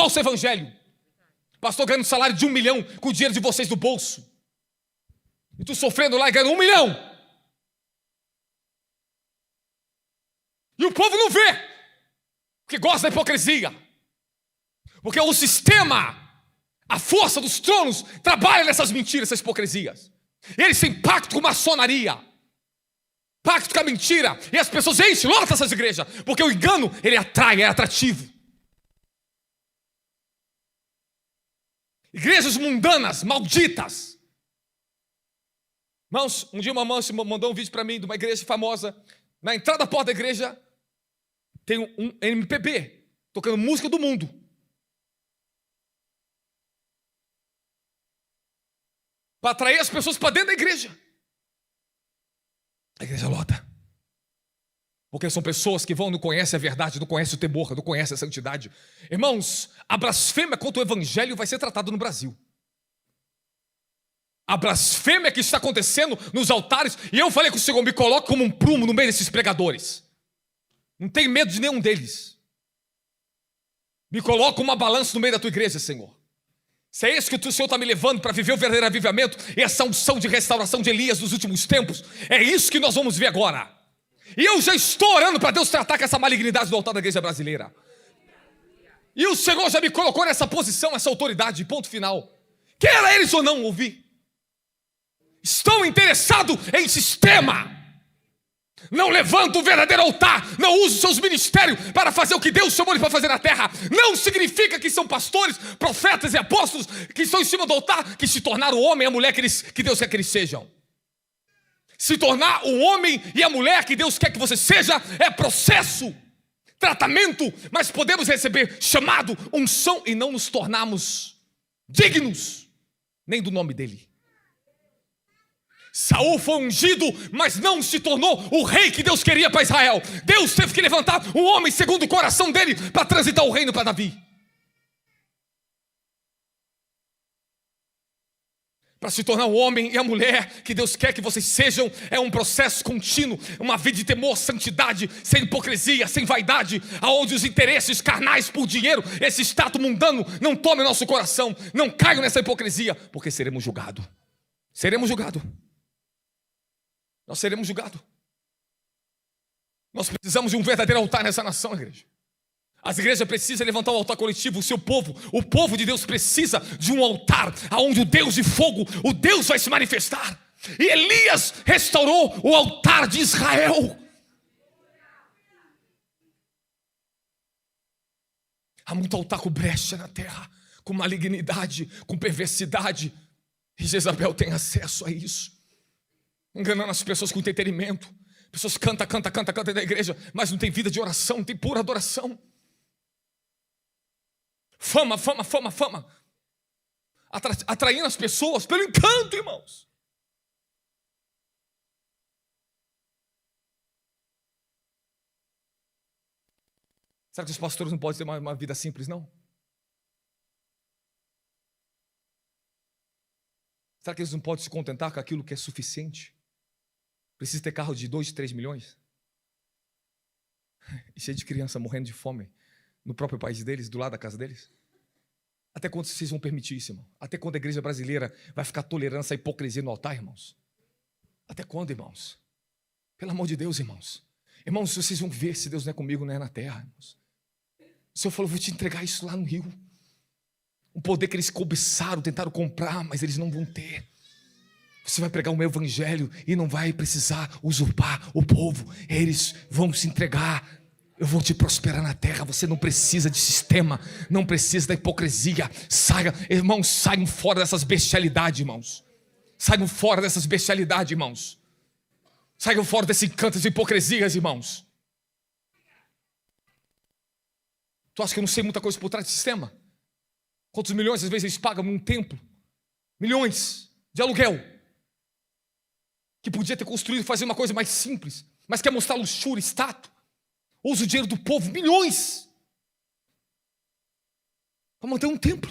falso evangelho. Pastor ganhando salário de 1 milhão com o dinheiro de vocês do bolso. E tu sofrendo lá e ganhando 1 milhão. E o povo não vê, porque gosta da hipocrisia. Porque o sistema, a força dos tronos, trabalha nessas mentiras, essas hipocrisias. Eles têm pacto com maçonaria, pacto com a mentira. E as pessoas enchem, lotam essas igrejas. Porque o engano, ele atrai, é atrativo. Igrejas mundanas, malditas. Irmãos, um dia uma irmã mandou um vídeo para mim de uma igreja famosa. Na entrada da porta da igreja tem um MPB tocando música do mundo. Para atrair as pessoas para dentro da igreja. A igreja lota. Porque são pessoas que não conhecem a verdade, não conhecem o temor, não conhecem a santidade. Irmãos, a blasfêmia contra o evangelho vai ser tratada no Brasil. A blasfêmia que está acontecendo nos altares. E eu falei com o Senhor, me coloque como um prumo no meio desses pregadores. Não tenho medo de nenhum deles. Me coloca como uma balança no meio da tua igreja, Senhor. Se é isso que o Senhor está me levando para viver o verdadeiro avivamento, e essa unção de restauração de Elias dos últimos tempos, é isso que nós vamos ver agora. E eu já estou orando para Deus tratar com essa malignidade do altar da igreja brasileira. E o Senhor já me colocou nessa posição, essa autoridade, ponto final. Quer eles ou não ouvir. Estão interessados em sistema. Não levanta o verdadeiro altar. Não usa os seus ministérios para fazer o que Deus chamou eles para fazer na terra. Não significa que são pastores, profetas e apóstolos que estão em cima do altar, que se tornaram o homem e a mulher que Deus quer que eles sejam. Se tornar o homem e a mulher que Deus quer que você seja é processo, tratamento, mas podemos receber chamado, unção e não nos tornarmos dignos nem do nome dele. Saul foi ungido, mas não se tornou o rei que Deus queria para Israel. Deus teve que levantar um homem segundo o coração dele para transitar o reino para Davi. Para se tornar o homem e a mulher que Deus quer que vocês sejam, é um processo contínuo, uma vida de temor, santidade, sem hipocrisia, sem vaidade, aonde os interesses carnais por dinheiro, esse status mundano, não tome nosso coração, não caiam nessa hipocrisia, porque seremos julgados. Seremos julgados. Nós seremos julgados. Nós precisamos de um verdadeiro altar nessa nação, igreja. As igrejas precisam levantar um altar coletivo. O seu povo, o povo de Deus precisa de um altar aonde o Deus de fogo, o Deus vai se manifestar. E Elias restaurou o altar de Israel. Há muito altar com brecha na terra, com malignidade, com perversidade. E Jezabel tem acesso a isso, enganando as pessoas com entretenimento. Pessoas cantam da igreja, mas não tem vida de oração, não tem pura adoração. Fama. Atraindo as pessoas pelo encanto, irmãos. Será que os pastores não podem ter uma vida simples, não? Será que eles não podem se contentar com aquilo que é suficiente? Precisa ter carro de 2, 3 milhões? E cheio de criança morrendo de fome no próprio país deles, do lado da casa deles? Até quando vocês vão permitir isso, irmão? Até quando a igreja brasileira vai ficar tolerando essa hipocrisia no altar, irmãos? Até quando, irmãos? Pelo amor de Deus, irmãos. Irmãos, vocês vão ver se Deus não é comigo, não é na terra, irmãos. O Senhor falou, vou te entregar isso lá no Rio. Um poder que eles cobiçaram, tentaram comprar, mas eles não vão ter. Você vai pregar o meu evangelho e não vai precisar usurpar o povo. Eles vão se entregar. Eu vou te prosperar na terra. Você não precisa de sistema, não precisa da hipocrisia. Saia, irmãos, saiam fora dessas bestialidades, irmãos. Saiam fora dessas bestialidades, irmãos. Saiam fora desse encanto de hipocrisias, irmãos. Tu acha que eu não sei muita coisa por trás do sistema? Quantos milhões às vezes eles pagam num templo? Milhões de aluguel. Que podia ter construído, fazer uma coisa mais simples, mas quer mostrar luxúria, status. Usa o dinheiro do povo, milhões, para manter um templo.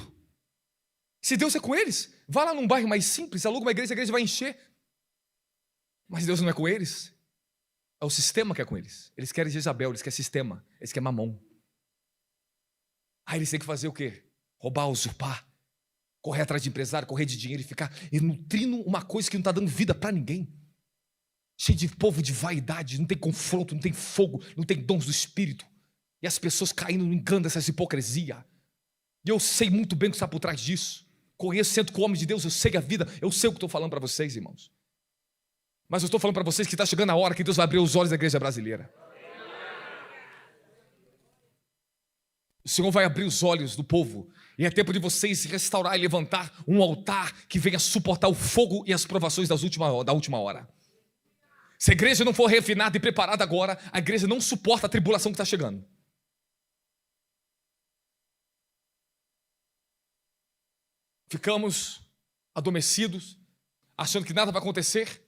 Se Deus é com eles, vá lá num bairro mais simples, aluga uma igreja, a igreja vai encher. Mas Deus não é com eles. É o sistema que é com eles. Eles querem Jezabel, eles querem sistema, eles querem mamão. Aí eles têm que fazer o quê? Roubar, usurpar, correr atrás de empresário, correr de dinheiro e ficar nutrindo uma coisa que não está dando vida para ninguém. Cheio de povo de vaidade, não tem confronto, não tem fogo, não tem dons do Espírito. E as pessoas caindo no engano dessa hipocrisia. E eu sei muito bem o que está por trás disso. Conheço, sento com o homem de Deus, eu sei a vida, eu sei o que estou falando para vocês, irmãos. Mas eu estou falando para vocês que está chegando a hora que Deus vai abrir os olhos da igreja brasileira. O Senhor vai abrir os olhos do povo. E é tempo de vocês restaurar e levantar um altar que venha suportar o fogo e as provações da última hora. Se a igreja não for refinada e preparada agora, a igreja não suporta a tribulação que está chegando. Ficamos adormecidos, achando que nada vai acontecer.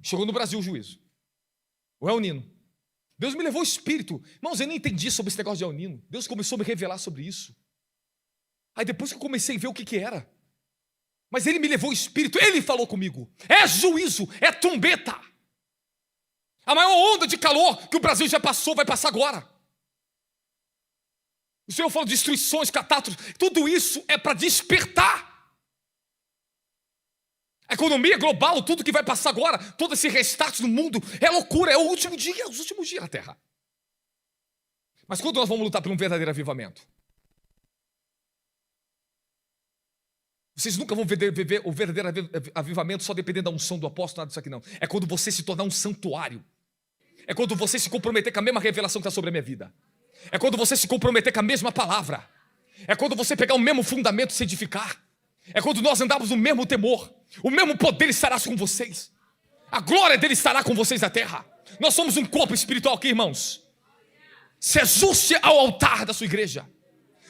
Chegou no Brasil o juízo. O El Nino. Deus me levou o espírito. Irmãos, eu nem entendi sobre esse negócio de El Nino. Deus começou a me revelar sobre isso. Aí depois que eu comecei a ver o que era. Mas Ele me levou o espírito, Ele falou comigo. É juízo, é trombeta. A maior onda de calor que o Brasil já passou, vai passar agora. O Senhor falou de destruições, catástrofes. Tudo isso é para despertar. A economia global, tudo que vai passar agora, todo esse restart no mundo, é loucura, é o último dia, é os últimos dias na Terra. Mas quando nós vamos lutar por um verdadeiro avivamento? Vocês nunca vão viver o verdadeiro avivamento só dependendo da unção do apóstolo, nada disso aqui não. É quando você se tornar um santuário. É quando você se comprometer com a mesma revelação que está sobre a minha vida. É quando você se comprometer com a mesma palavra. É quando você pegar o mesmo fundamento e se edificar. É quando nós andarmos no mesmo temor. O mesmo poder estará com vocês. A glória dele estará com vocês na terra. Nós somos um corpo espiritual aqui, irmãos. Se ajuste ao altar da sua igreja.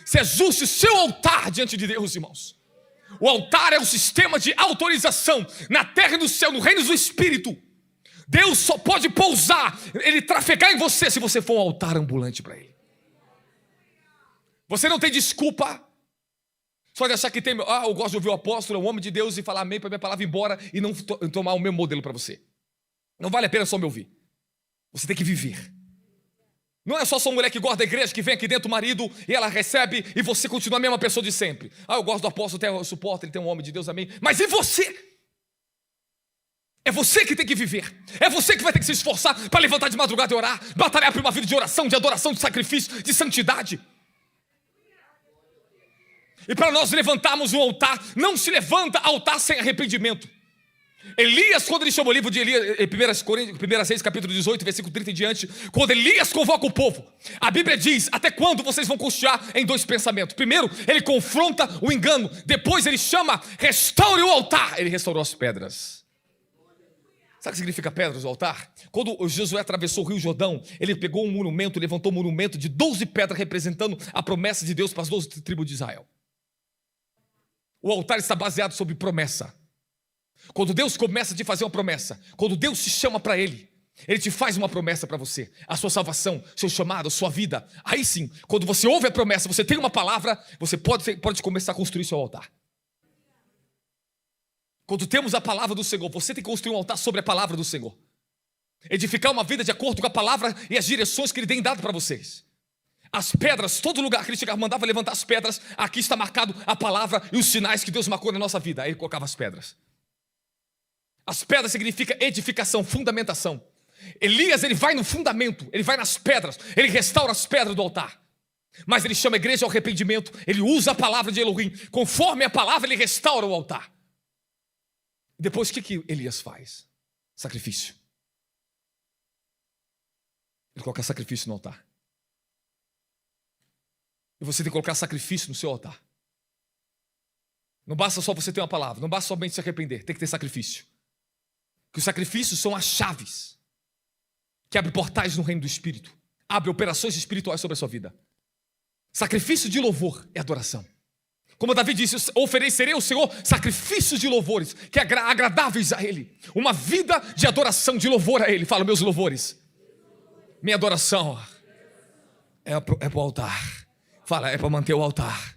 Se ajuste o seu altar diante de Deus, irmãos. O altar é um sistema de autorização na terra e no céu, no reino do Espírito. Deus só pode pousar, Ele trafegar em você se você for um altar ambulante para Ele. Você não tem desculpa só de achar que tem, eu gosto de ouvir o apóstolo, um homem de Deus, e falar amém para minha palavra ir embora e não tomar o mesmo modelo para você. Não vale a pena só me ouvir. Você tem que viver. Não é só sua mulher que gosta da igreja, que vem aqui dentro, o marido, e ela recebe, e você continua a mesma pessoa de sempre. Eu gosto do apóstolo, eu suporto, ele tem um homem de Deus, amém. Mas e você? É você que tem que viver. É você que vai ter que se esforçar para levantar de madrugada e orar, batalhar por uma vida de oração, de adoração, de sacrifício, de santidade. E para nós levantarmos um altar, não se levanta altar sem arrependimento. Elias, quando ele chamou o livro de Elias, em 1 Reis, capítulo 18, versículo 30 em diante, quando Elias convoca o povo, a Bíblia diz, até quando vocês vão costear em dois pensamentos? Primeiro, ele confronta o engano, depois ele chama, restaure o altar, ele restaurou as pedras. Sabe o que significa pedras, o altar? Quando Josué atravessou o rio Jordão, ele pegou um monumento, levantou um monumento de 12 pedras, representando a promessa de Deus para as 12 tribos de Israel. O altar está baseado sobre promessa. Quando Deus começa a te fazer uma promessa, quando Deus te chama para Ele, Ele te faz uma promessa para você, a sua salvação, seu chamado, a sua vida. Aí sim, quando você ouve a promessa, você tem uma palavra, você pode começar a construir seu altar. Quando temos a palavra do Senhor, você tem que construir um altar sobre a palavra do Senhor. Edificar uma vida de acordo com a palavra e as direções que Ele tem dado para vocês. As pedras, todo lugar que Ele chegava, mandava levantar as pedras, aqui está marcado a palavra e os sinais que Deus marcou na nossa vida. Aí Ele colocava as pedras. As pedras significa edificação, fundamentação. Elias, ele vai no fundamento, ele vai nas pedras, ele restaura as pedras do altar. Mas ele chama a igreja ao arrependimento, ele usa a palavra de Elohim. Conforme a palavra, ele restaura o altar. Depois, o que Elias faz? Sacrifício. Ele coloca sacrifício no altar. E você tem que colocar sacrifício no seu altar. Não basta só você ter uma palavra, não basta somente se arrepender, tem que ter sacrifício. Que os sacrifícios são as chaves que abrem portais no reino do Espírito, abre operações espirituais sobre a sua vida. Sacrifício de louvor é adoração. Como Davi disse, oferecerei ao Senhor sacrifícios de louvores, que agradáveis a Ele. Uma vida de adoração, de louvor a Ele. Fala, meus louvores. Minha adoração é para o altar. Fala, é para manter o altar.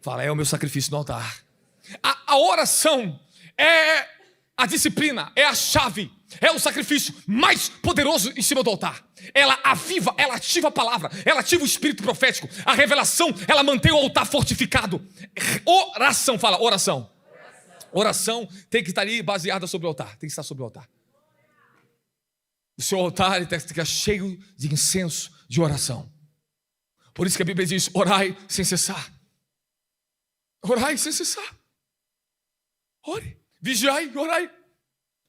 Fala, é o meu sacrifício no altar. A oração é A disciplina é a chave, é o sacrifício mais poderoso em cima do altar. Ela aviva, ela ativa a palavra, ela ativa o espírito profético. A revelação, ela mantém o altar fortificado. Oração, fala, oração. Oração tem que estar ali baseada sobre o altar, tem que estar sobre o altar. O seu altar ele tem que estar cheio de incenso, de oração. Por isso que a Bíblia diz, orai sem cessar. Orai sem cessar. Ore. Vigiai, orai.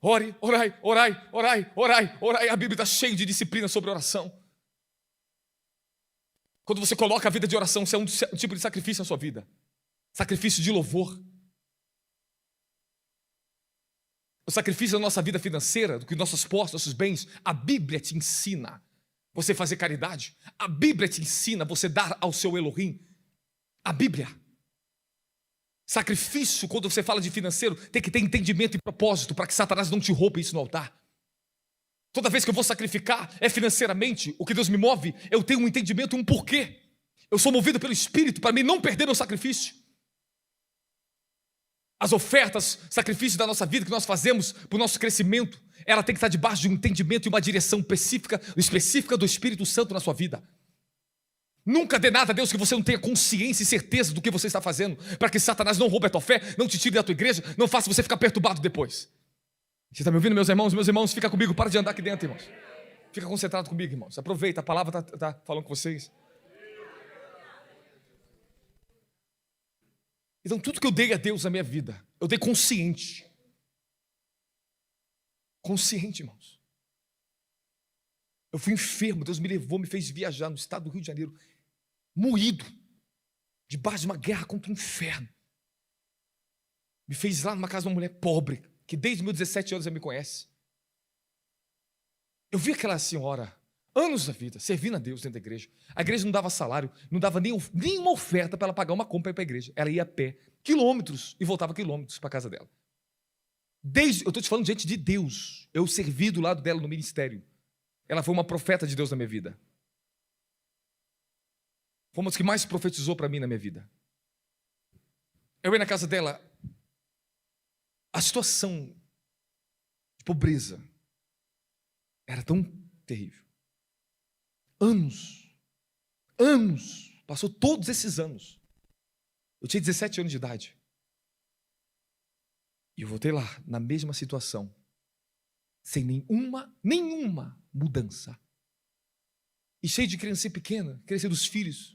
Ore, orai, orai, orai, orai, orai. A Bíblia está cheia de disciplina sobre oração. Quando você coloca a vida de oração, isso é um tipo de sacrifício na sua vida. Sacrifício de louvor. O sacrifício da nossa vida financeira, do que nossos postos, nossos bens, a Bíblia te ensina você fazer caridade. A Bíblia te ensina você dar ao seu Elohim. A Bíblia. Sacrifício, quando você fala de financeiro, tem que ter entendimento e propósito para que Satanás não te roube isso no altar. Toda vez que eu vou sacrificar, é financeiramente, o que Deus me move, eu tenho um entendimento e um porquê. Eu sou movido pelo Espírito para mim não perder meu sacrifício. As ofertas, sacrifícios da nossa vida que nós fazemos para o nosso crescimento, ela tem que estar debaixo de um entendimento e uma direção específica do Espírito Santo na sua vida. Nunca dê nada a Deus que você não tenha consciência e certeza do que você está fazendo, para que Satanás não roube a tua fé, não te tire da tua igreja, não faça você ficar perturbado depois. Você está me ouvindo, meus irmãos? Meus irmãos, fica comigo, para de andar aqui dentro, irmãos. Fica concentrado comigo, irmãos. Aproveita, a palavra está falando com vocês. Então, tudo que eu dei a Deus na minha vida, eu dei consciente. Consciente, irmãos. Eu fui enfermo, Deus me levou, me fez viajar no estado do Rio de Janeiro, moído, debaixo de uma guerra contra o inferno. Me fez lá numa casa de uma mulher pobre, que desde meus 17 anos ela me conhece. Eu vi aquela senhora, anos da vida, servindo a Deus dentro da igreja. A igreja não dava salário, não dava nenhuma oferta para ela pagar uma compra para a igreja. Ela ia a pé, quilômetros, e voltava quilômetros para a casa dela. Eu estou te falando diante de Deus. Eu servi do lado dela no ministério. Ela foi uma profeta de Deus na minha vida. Foi uma das que mais profetizou para mim na minha vida. Eu ia na casa dela. A situação de pobreza era tão terrível. Anos, passou todos esses anos. Eu tinha 17 anos de idade. E eu voltei lá, na mesma situação, sem nenhuma mudança. E cheio de criança pequena, crescer dos filhos.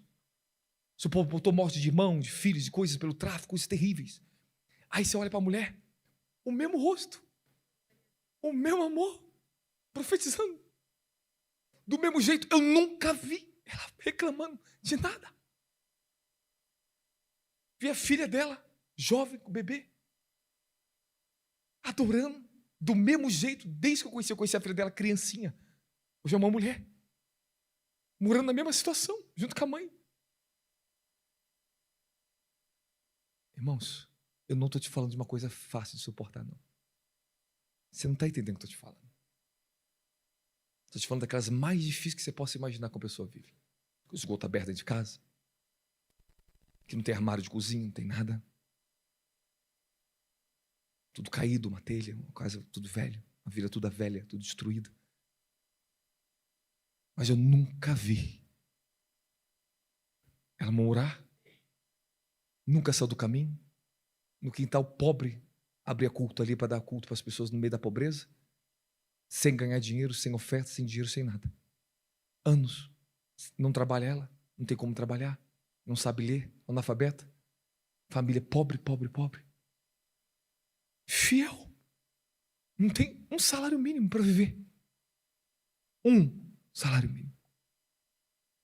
O povo botou morte de irmão, de filhos, de coisas pelo tráfico, coisas terríveis. Aí você olha para a mulher, o mesmo rosto, o mesmo amor, profetizando. Do mesmo jeito, eu nunca vi ela reclamando de nada. Vi a filha dela, jovem, com bebê, adorando, do mesmo jeito, desde que eu conheci a filha dela, criancinha. Hoje é uma mulher, morando na mesma situação, junto com a mãe. Irmãos, eu não estou te falando de uma coisa fácil de suportar, não. Você não está entendendo o que eu estou te falando. Estou te falando daquelas mais difíceis que você possa imaginar que uma pessoa vive. O esgoto aberto dentro de casa, que não tem armário de cozinha, não tem nada. Tudo caído, uma telha, uma casa tudo velho, uma vida toda velha, tudo destruída. Mas eu nunca vi ela morar, nunca saiu do caminho, no quintal pobre, abria culto ali para dar culto para as pessoas no meio da pobreza, sem ganhar dinheiro, sem oferta, sem dinheiro, sem nada. Anos. Não trabalha ela, não tem como trabalhar, não sabe ler, analfabeta. Família pobre. Fiel. Não tem um salário mínimo para viver. Um salário mínimo.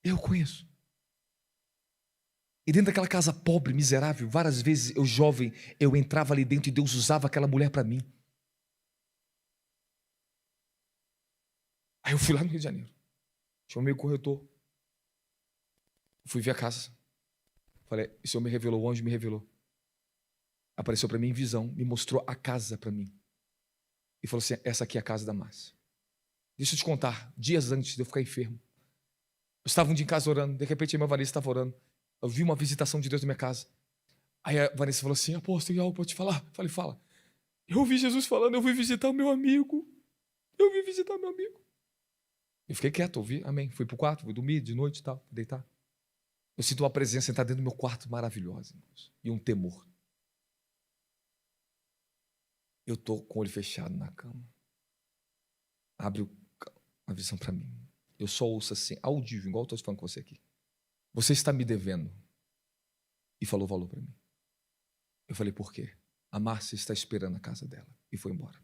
Eu conheço. E dentro daquela casa pobre, miserável, várias vezes eu jovem, eu entrava ali dentro e Deus usava aquela mulher para mim. Aí eu fui lá no Rio de Janeiro. Chamei o corretor. Fui ver a casa. Falei, o Senhor me revelou, o anjo me revelou. Apareceu para mim em visão, me mostrou a casa para mim. E falou assim, essa aqui é a casa da Márcia. Deixa eu te contar, dias antes de eu ficar enfermo. Eu estava um dia em casa orando, de repente a minha Vanessa estava orando. Eu vi uma visitação de Deus na minha casa. Aí a Vanessa falou assim, apóstolo, tem algo para te falar? Eu falei, fala. Eu ouvi Jesus falando, eu vim visitar o meu amigo. Eu vim visitar o meu amigo. Eu fiquei quieto, ouvi, amém. Fui pro quarto, fui dormir de noite e tal, deitar. Eu sinto uma presença entrar dentro do meu quarto maravilhosa, irmãos. E um temor. Eu estou com o olho fechado na cama. Abre a visão para mim. Eu só ouço assim, audível, igual eu estou falando com você aqui. Você está me devendo. E falou valor para mim. Eu falei, por quê? A Márcia está esperando a casa dela. E foi embora.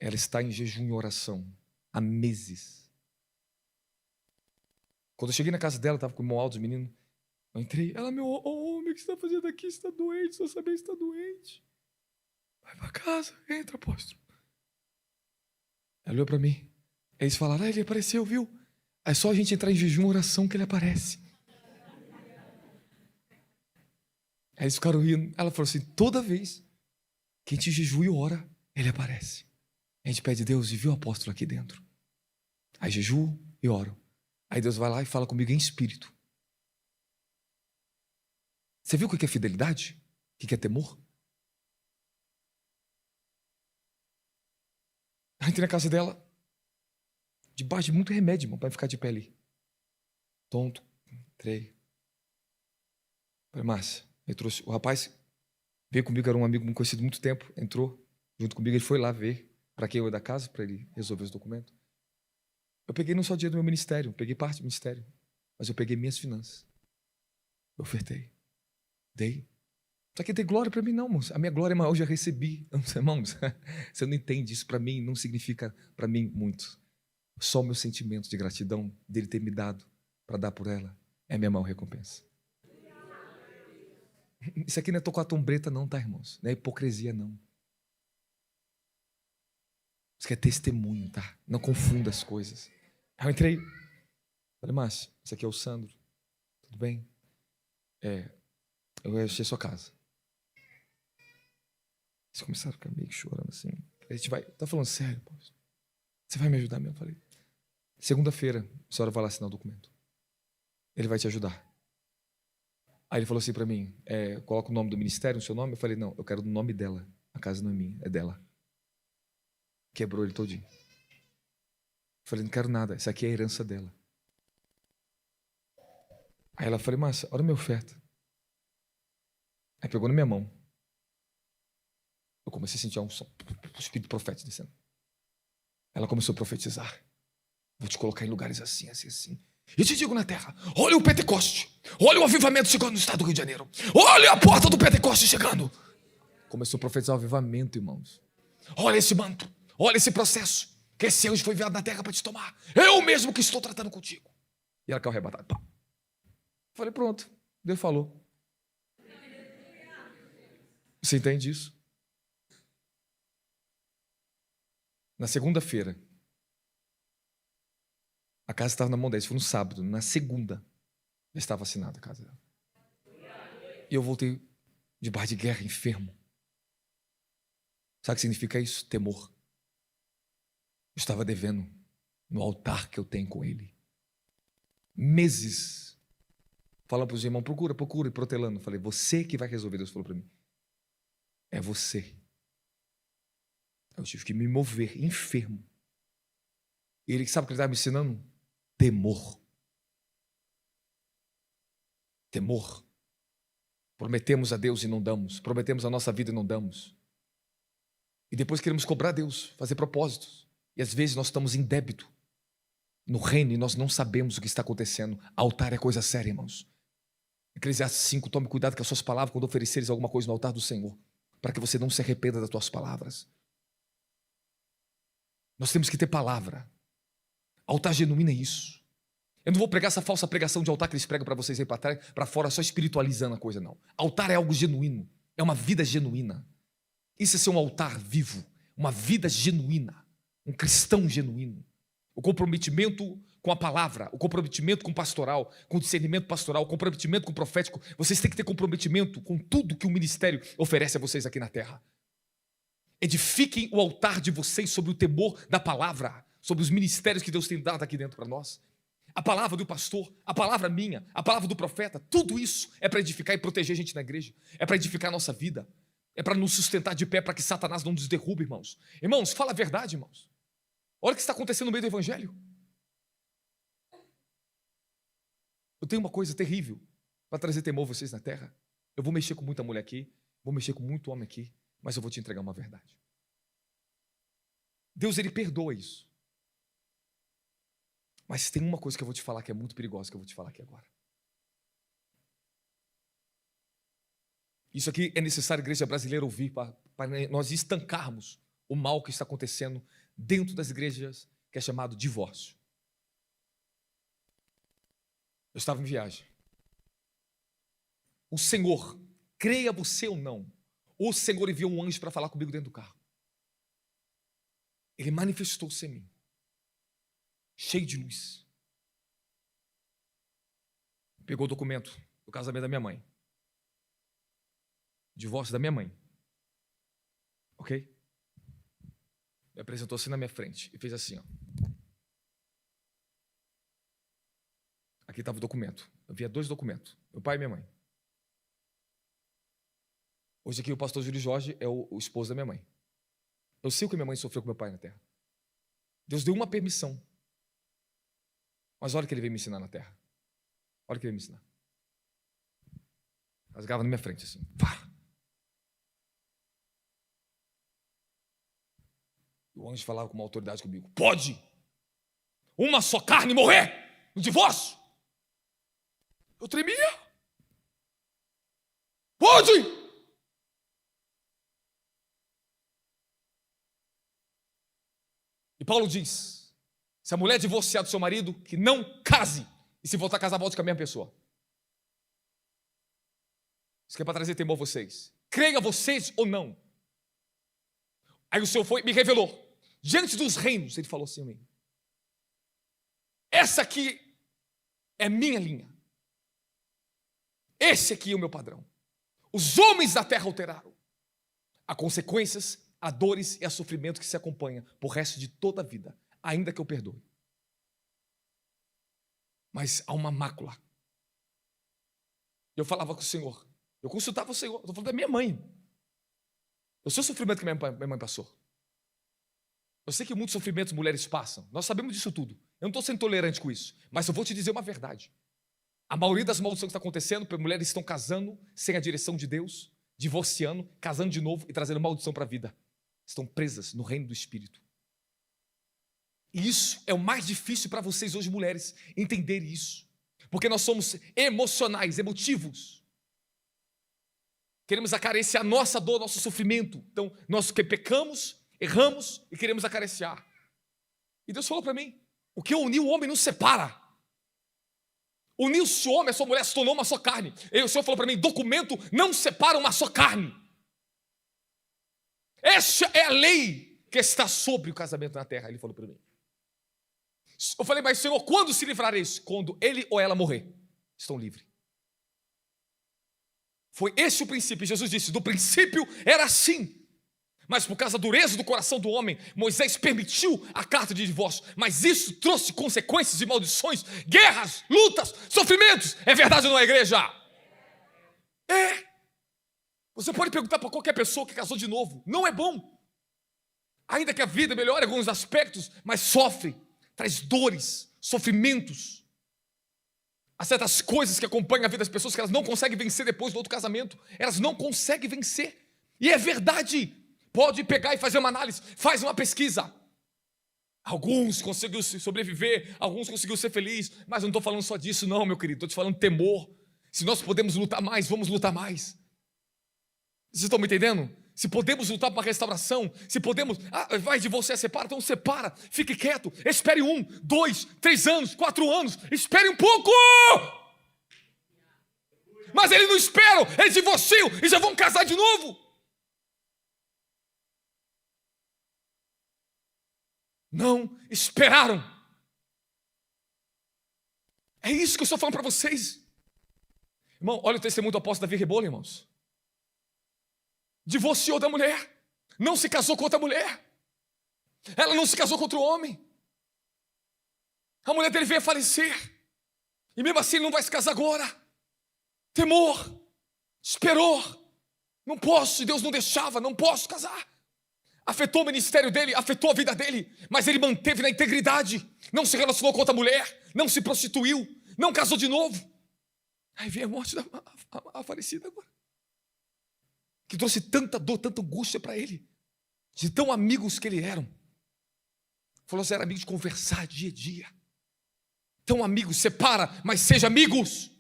Ela está em jejum e oração há meses. Quando eu cheguei na casa dela, estava com o irmão Aldo, os meninos. Eu entrei, ela, meu homem, o que você está fazendo aqui? Você está doente, só saber que está doente. Vai para casa, entra, apóstolo. Ela olhou para mim. Aí eles falaram, ele apareceu, viu? É só a gente entrar em jejum e oração que ele aparece. Aí eles ficaram rindo. Ela falou assim, toda vez que a gente jejua e ora, ele aparece. A gente pede, Deus, viu o apóstolo aqui dentro. Aí jejuo e oro. Aí Deus vai lá e fala comigo em espírito. Você viu o que é fidelidade? O que é temor? Aí entrei na casa dela, debaixo de muito remédio, irmão, para ficar de pé ali. Tonto, entrei. Falei, Márcia, eu trouxe. O rapaz veio comigo, era um amigo muito conhecido há muito tempo, entrou junto comigo, ele foi lá ver para quem eu ia da casa, para ele resolver os documentos. Eu peguei não só o dinheiro do meu ministério, peguei parte do ministério, mas eu peguei minhas finanças. Eu ofertei. Dei. Só que tem glória para mim não, irmãos. A minha glória é maior, eu já recebi. Irmãos, você não entende isso, para mim não significa para mim muito. Só o meu sentimento de gratidão dele ter me dado para dar por ela é a minha maior recompensa. Isso aqui não é tocar tombreta não, tá, irmãos? Não é hipocrisia não. Isso aqui é testemunho, tá? Não confunda as coisas. Aí eu entrei. Falei, Márcio, esse aqui é o Sandro. Tudo bem? Eu achei sua casa. Eles começaram a ficar meio chorando assim. A gente vai, tá falando sério, pô? Você vai me ajudar mesmo? Eu falei, segunda-feira, a senhora vai lá assinar o documento. Ele vai te ajudar. Aí ele falou assim pra mim, coloca o nome do ministério no seu nome? Eu falei, não, eu quero o nome dela. A casa não é minha, é dela. Quebrou ele todinho. Eu falei, não quero nada, essa aqui é a herança dela. Aí ela falou, Márcia, olha a minha oferta. Aí pegou na minha mão. Eu comecei a sentir um espírito profético descendo. Ela começou a profetizar. Vou te colocar em lugares assim, assim, assim. E te digo na terra, olha o Pentecoste. Olha o avivamento chegando no estado do Rio de Janeiro. Olha a porta do Pentecoste chegando. Começou a profetizar o avivamento, irmãos. Olha esse manto. Olha esse processo. Que esse anjo foi enviado na terra para te tomar. Eu mesmo que estou tratando contigo. E ela caiu arrebatada. Pá. Falei, pronto. Deus falou. Você entende isso? Na segunda-feira, a casa estava na mão dela. Isso foi no sábado. Na segunda, já estava assinada a casa dela. E eu voltei debaixo de guerra, enfermo. Sabe o que significa isso? Temor. Eu estava devendo no altar que eu tenho com ele. Meses. Falando para os irmãos, procura, e protelando. Falei, você que vai resolver. Deus falou para mim. É você. Eu tive que me mover, enfermo. E ele, sabe o que ele estava me ensinando? Temor. Temor. Prometemos a Deus e não damos. Prometemos a nossa vida e não damos. E depois queremos cobrar Deus, fazer propósitos. E às vezes nós estamos em débito no reino e nós não sabemos o que está acontecendo. Altar é coisa séria, irmãos. Eclesiastes 5, tome cuidado com as suas palavras quando ofereceres alguma coisa no altar do Senhor, para que você não se arrependa das tuas palavras. Nós temos que ter palavra. Altar genuíno é isso. Eu não vou pregar essa falsa pregação de altar que eles pregam para vocês aí para trás, para fora, só espiritualizando a coisa, não. Altar é algo genuíno, é uma vida genuína. Isso é ser um altar vivo, uma vida genuína, um cristão genuíno. O comprometimento com a palavra, o comprometimento com o pastoral, com o discernimento pastoral, o comprometimento com o profético. Vocês têm que ter comprometimento com tudo que o ministério oferece a vocês aqui na terra. Edifiquem o altar de vocês sobre o temor da palavra, sobre os ministérios que Deus tem dado aqui dentro para nós. A palavra do pastor, a palavra minha, a palavra do profeta, tudo isso é para edificar e proteger a gente na igreja, é para edificar a nossa vida, É para nos sustentar de pé, para que Satanás não nos derrube, irmãos. Irmãos, fala a verdade, irmãos. Olha o que está acontecendo no meio do evangelho. Eu tenho uma coisa terrível para trazer temor a vocês na terra. Eu vou mexer com muita mulher aqui, vou mexer com muito homem aqui, mas eu vou te entregar uma verdade. Deus, Ele perdoa isso. Mas tem uma coisa que eu vou te falar que é muito perigosa, que eu vou te falar aqui agora. Isso aqui é necessário a igreja brasileira ouvir para nós estancarmos o mal que está acontecendo dentro das igrejas, que é chamado divórcio. Eu estava em viagem. O Senhor, creia você ou não, o Senhor enviou um anjo para falar comigo dentro do carro. Ele manifestou-se em mim, cheio de luz. Pegou o documento do casamento da minha mãe. Divórcio da minha mãe. Ok? Me apresentou assim na minha frente e fez assim, ó. Aqui estava o documento. Eu via 2 documentos, meu pai e minha mãe. Hoje aqui o pastor Júlio Jorge é o esposo da minha mãe. Eu sei o que minha mãe sofreu com meu pai na terra. Deus deu uma permissão. Mas olha o que ele veio me ensinar na terra. Olha o que ele veio me ensinar. Rasgava na minha frente assim. Pá! O anjo falava com uma autoridade comigo. Pode uma só carne morrer no divórcio? Eu tremia. Pode! E Paulo diz, se a mulher é divorciar do seu marido, que não case. E se voltar a casar, volte com a mesma pessoa. Isso aqui é para trazer temor a vocês. Creia vocês ou não. Aí o Senhor foi e me revelou. Diante dos reinos, ele falou assim a mim. Essa aqui é minha linha. Esse aqui é o meu padrão. Os homens da terra alteraram. Há consequências, há dores e há sofrimento que se acompanha por resto de toda a vida, ainda que eu perdoe. Mas há uma mácula. Eu falava com o Senhor. Eu consultava o Senhor. Eu estou falando da minha mãe. Eu sei o sofrimento que minha mãe passou. Eu sei que muitos sofrimentos mulheres passam. Nós sabemos disso tudo. Eu não estou sendo tolerante com isso. Mas eu vou te dizer uma verdade. A maioria das maldições que está acontecendo, mulheres estão casando sem a direção de Deus, divorciando, casando de novo e trazendo maldição para a vida. Estão presas no reino do Espírito. E isso é o mais difícil para vocês hoje, mulheres, entenderem isso. Porque nós somos emocionais, emotivos. Queremos acariciar nossa dor, nosso sofrimento. Então, nós que pecamos, erramos e queremos acariciar. E Deus falou para mim, o que uniu o homem não separa. Uniu-se o homem, a sua mulher se tornou uma só carne. E o Senhor falou para mim, documento não separa uma só carne. Essa é a lei que está sobre o casamento na terra. Ele falou para mim. Eu falei, mas Senhor, quando se livrareis? Quando ele ou ela morrer. Estão livres. Foi esse o princípio. Jesus disse, do princípio era assim. Mas por causa da dureza do coração do homem, Moisés permitiu a carta de divórcio. Mas isso trouxe consequências e maldições, guerras, lutas, sofrimentos. É verdade ou não é, igreja? É. Você pode perguntar para qualquer pessoa que casou de novo. Não é bom. Ainda que a vida melhore em alguns aspectos, mas sofre, traz dores, sofrimentos. Há certas coisas que acompanham a vida das pessoas que elas não conseguem vencer depois do outro casamento. Elas não conseguem vencer. E é verdade. Pode pegar e fazer uma análise, faz uma pesquisa. Alguns conseguiram sobreviver, alguns conseguiram ser felizes, mas eu não estou falando só disso não, meu querido, estou te falando de temor. Se nós podemos lutar mais, vamos lutar mais. Vocês estão me entendendo? Se podemos lutar para a restauração, se podemos, vai divorciar, separa, então separa, fique quieto, espere 1, 2, 3 anos, 4 anos, espere um pouco. Mas eles não esperam, eles divorciam e já vão casar de novo. Não esperaram. É isso que eu estou falando para vocês. Irmão, olha o testemunho do apóstolo Davi Rebolo, irmãos. Divorciou da mulher. Não se casou com outra mulher. Ela não se casou com outro homem. A mulher dele veio a falecer. E mesmo assim ele não vai se casar agora. Temor. Esperou. Não posso, Deus não deixava, não posso casar. Afetou o ministério dele, afetou a vida dele, mas ele manteve na integridade, não se relacionou com outra mulher, não se prostituiu, não casou de novo. Aí veio a morte da falecida agora, que trouxe tanta dor, tanta angústia para ele, de tão amigos que ele eram. Falou assim, era amigo de conversar dia a dia. Tão amigos, separa, mas seja amigos.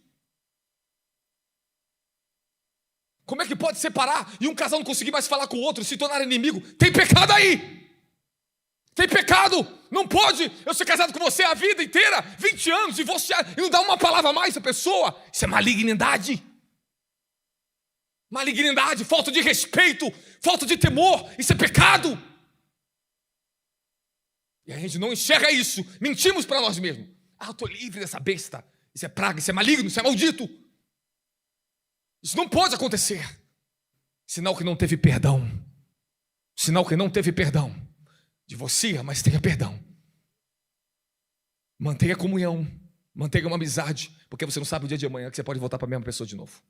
Como é que pode separar e um casal não conseguir mais falar com o outro, se tornar inimigo? Tem pecado aí! Tem pecado! Não pode eu ser casado com você a vida inteira, 20 anos, divorciado, e não dar uma palavra a mais à pessoa. Isso é malignidade. Malignidade, falta de respeito, falta de temor, isso é pecado. E a gente não enxerga isso, mentimos para nós mesmos. Eu estou livre dessa besta, isso é praga, isso é maligno, isso é maldito. Isso não pode acontecer. Sinal que não teve perdão. Sinal que não teve perdão. Divorcia, mas tenha perdão. Mantenha comunhão, mantenha uma amizade, porque você não sabe o dia de amanhã que você pode voltar para a mesma pessoa de novo.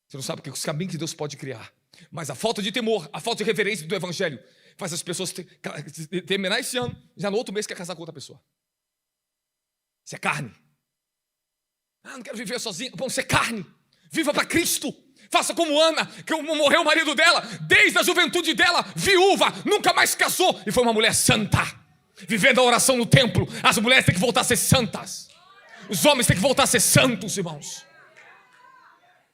Você não sabe os caminhos que Deus pode criar. Mas a falta de temor, a falta de reverência do evangelho faz as pessoas terminar esse ano, já no outro mês quer casar com outra pessoa. Isso é carne. Não quero viver sozinho. Bom, isso é carne. Viva para Cristo. Faça como Ana, que morreu o marido dela, desde a juventude dela, viúva, nunca mais casou, e foi uma mulher santa, vivendo a oração no templo. As mulheres têm que voltar a ser santas. Os homens têm que voltar a ser santos, irmãos.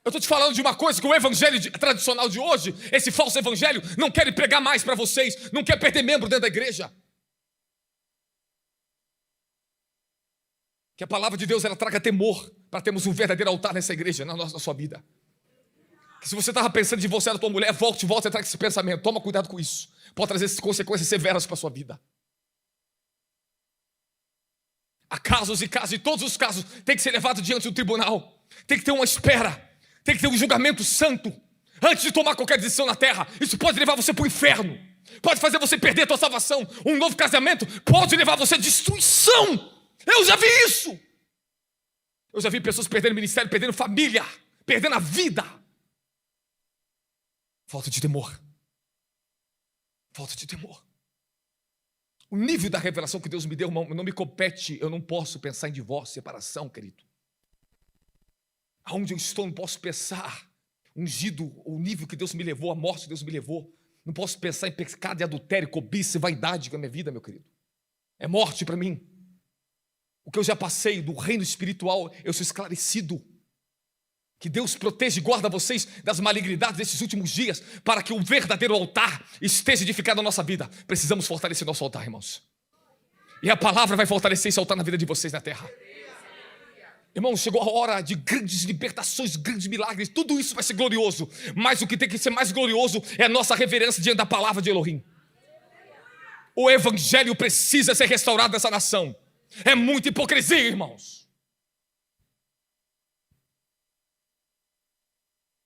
Eu estou te falando de uma coisa que o evangelho tradicional de hoje, esse falso evangelho, não quer pregar mais para vocês, não quer perder membro dentro da igreja. Que a palavra de Deus ela traga temor para termos um verdadeiro altar nessa igreja, na sua vida. Que se você estava pensando em divorciar da tua mulher, volte e traga esse pensamento. Toma cuidado com isso. Pode trazer consequências severas para a sua vida. Há casos e casos, e todos os casos tem que ser levado diante do tribunal. Tem que ter uma espera. Tem que ter um julgamento santo antes de tomar qualquer decisão na terra. Isso pode levar você para o inferno. Pode fazer você perder a tua salvação. Um novo casamento pode levar você à destruição. Eu já vi isso. Eu já vi pessoas perdendo ministério, perdendo família, perdendo a vida. Falta de temor. Falta de temor. O nível da revelação que Deus me deu, irmão, não me compete. Eu não posso pensar em divórcio, separação, querido. Aonde eu estou, não posso pensar ungido, o nível que Deus me levou, a morte que Deus me levou. Não posso pensar em pecado e adultério, cobiça e vaidade com a minha vida, meu querido. É morte para mim. O que eu já passei do reino espiritual, eu sou esclarecido. Que Deus proteja e guarda vocês das malignidades desses últimos dias, para que o verdadeiro altar esteja edificado na nossa vida. Precisamos fortalecer nosso altar, irmãos. E a palavra vai fortalecer esse altar na vida de vocês na terra. Irmãos, chegou a hora de grandes libertações, grandes milagres. Tudo isso vai ser glorioso. Mas o que tem que ser mais glorioso é a nossa reverência diante da palavra de Elohim. O evangelho precisa ser restaurado nessa nação. É muita hipocrisia, irmãos.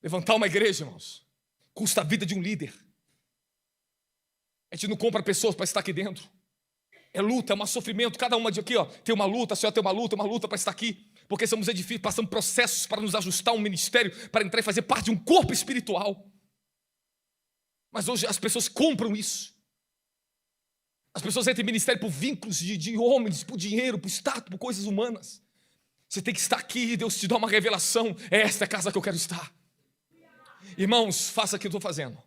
Levantar uma igreja, irmãos, custa a vida de um líder. A gente não compra pessoas para estar aqui dentro. É luta, é um sofrimento. Cada uma de aqui, ó, tem uma luta, a senhora tem uma luta para estar aqui. Porque somos edifícios, passamos processos para nos ajustar a um ministério, para entrar e fazer parte de um corpo espiritual. Mas hoje as pessoas compram isso. As pessoas entram em ministério por vínculos de homens, por dinheiro, por status, por coisas humanas. Você tem que estar aqui, Deus te dá uma revelação. É esta a casa que eu quero estar. Irmãos, faça o que eu estou fazendo.